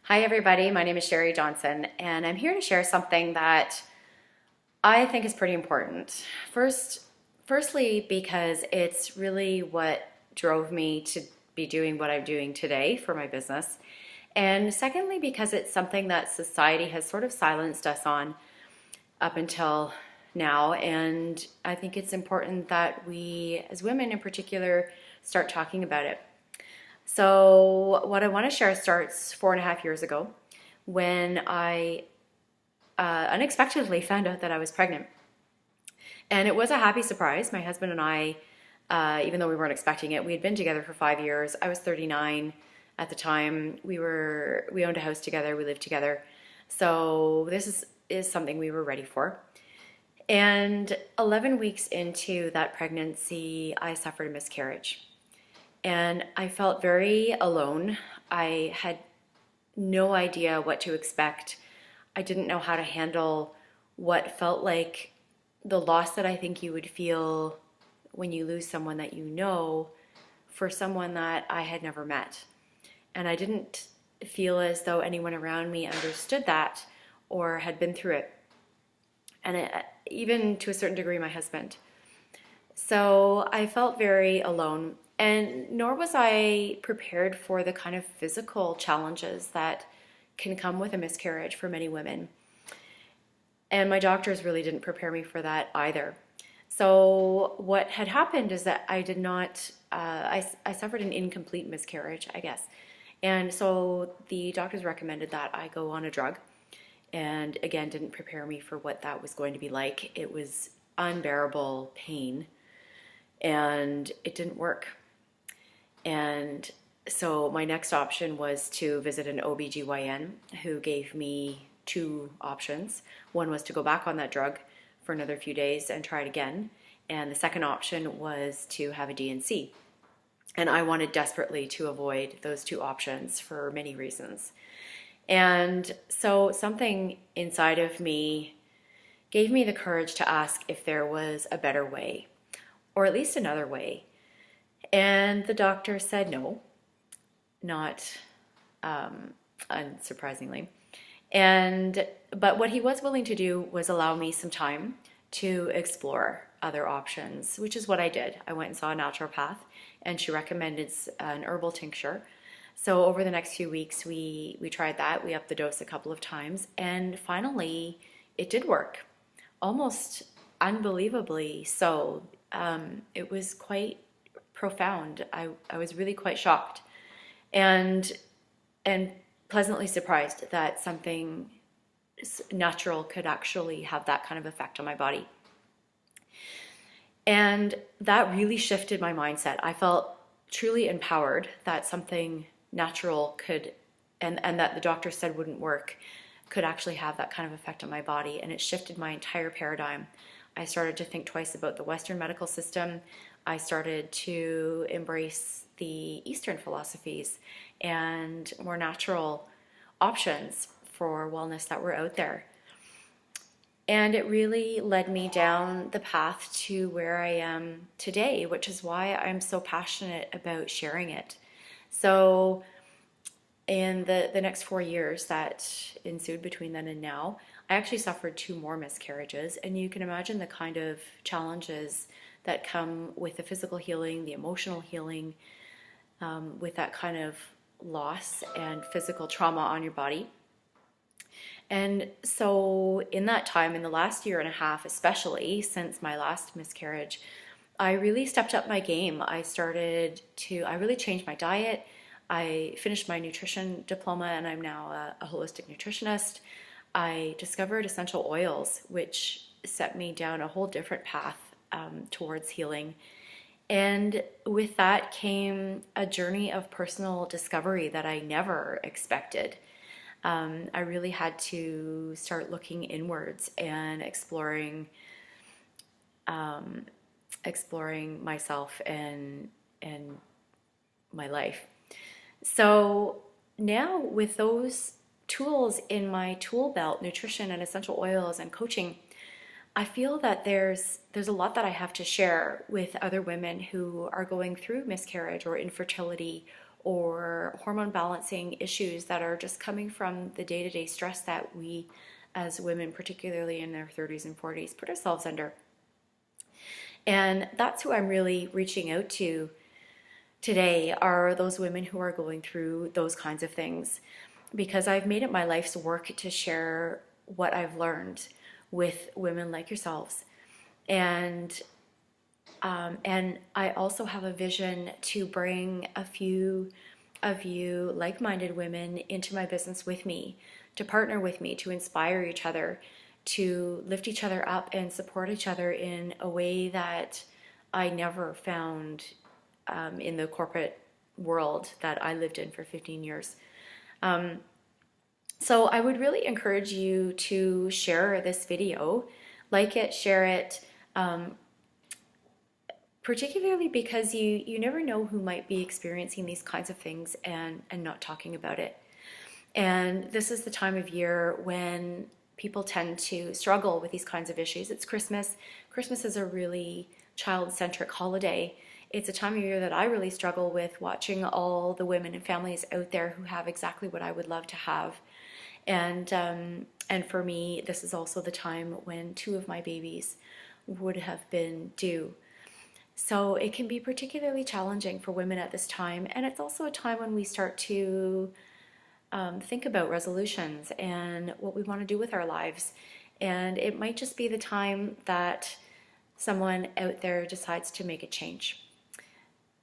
Hi, everybody. My name is Sherry Johnson, and I'm here to share something that I think is pretty important. Firstly, because it's really what drove me to be doing what I'm doing today for my business. And secondly, because it's something that society has sort of silenced us on up until now. And I think it's important that we, as women in particular, start talking about it. So, what I want to share starts 4.5 years ago when I unexpectedly found out that I was pregnant. And it was a happy surprise. My husband and I, even though we weren't expecting it, we had been together for 5 years. I was 39 at the time. We owned a house together, we lived together. So, this is something we were ready for. And 11 weeks into that pregnancy, I suffered a miscarriage. And I felt very alone. I had no idea what to expect. I didn't know how to handle what felt like the loss that I think you would feel when you lose someone that you know for someone that I had never met. And I didn't feel as though anyone around me understood that or had been through it. And even to a certain degree, my husband. So I felt very alone, and nor was I prepared for the kind of physical challenges that can come with a miscarriage for many women. And my doctors really didn't prepare me for that either. So what had happened is that I did not, I suffered an incomplete miscarriage, I guess. And so the doctors recommended that I go on a drug, and again, didn't prepare me for what that was going to be like. It was unbearable pain, and it didn't work. And so my next option was to visit an OBGYN who gave me two options. One was to go back on that drug for another few days and try it again. And the second option was to have a D&C. And I wanted desperately to avoid those two options for many reasons. And so something inside of me gave me the courage to ask if there was a better way, or at least another way. And the doctor said no, not unsurprisingly. But what he was willing to do was allow me some time to explore other options, which is what I did. I went and saw a naturopath, and she recommended an herbal tincture. So over the next few weeks, we tried that. We upped the dose a couple of times, and finally, it did work, almost unbelievably so. It was quite profound. I was really quite shocked, and pleasantly surprised that something natural could actually have that kind of effect on my body. And that really shifted my mindset. I felt truly empowered that something natural could, and that the doctor said wouldn't work, could actually have that kind of effect on my body. And it shifted my entire paradigm. I started to think twice about the Western medical system. I started to embrace the Eastern philosophies and more natural options for wellness that were out there. And it really led me down the path to where I am today, which is why I'm so passionate about sharing it. So in the next 4 years that ensued between then and now, I actually suffered two more miscarriages. And you can imagine the kind of challenges that come with the physical healing, the emotional healing, with that kind of loss and physical trauma on your body. And so in that time, in the last year and a half, especially since my last miscarriage, I really stepped up my game. I really changed my diet. I finished my nutrition diploma, and I'm now a holistic nutritionist. I discovered essential oils, which set me down a whole different path towards healing. And with that came a journey of personal discovery that I never expected. I really had to start looking inwards and exploring myself and my life. So now with those tools in my tool belt, nutrition and essential oils and coaching, I feel that there's a lot that I have to share with other women who are going through miscarriage or infertility or hormone balancing issues that are just coming from the day-to-day stress that we as women, particularly in their 30s and 40s, put ourselves under. And that's who I'm really reaching out to today, are those women who are going through those kinds of things, because I've made it my life's work to share what I've learned with women like yourselves. And I also have a vision to bring a few of you like-minded women into my business with me, to partner with me, to inspire each other, to lift each other up and support each other in a way that I never found in the corporate world that I lived in for 15 years. So I would really encourage you to share this video, like it, share it, particularly because you never know who might be experiencing these kinds of things and not talking about it. And this is the time of year when people tend to struggle with these kinds of issues. It's Christmas. Christmas is a really child-centric holiday. It's a time of year that I really struggle with, watching all the women and families out there who have exactly what I would love to have. And for me, this is also the time when 2 of my babies would have been due. So it can be particularly challenging for women at this time. And it's also a time when we start to think about resolutions and what we want to do with our lives. And it might just be the time that someone out there decides to make a change.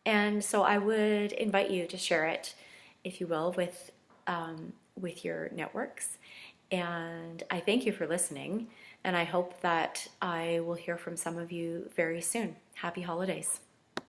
And so I would invite you to share it, if you will, with your networks. And I thank you for listening. And I hope that I will hear from some of you very soon. Happy holidays.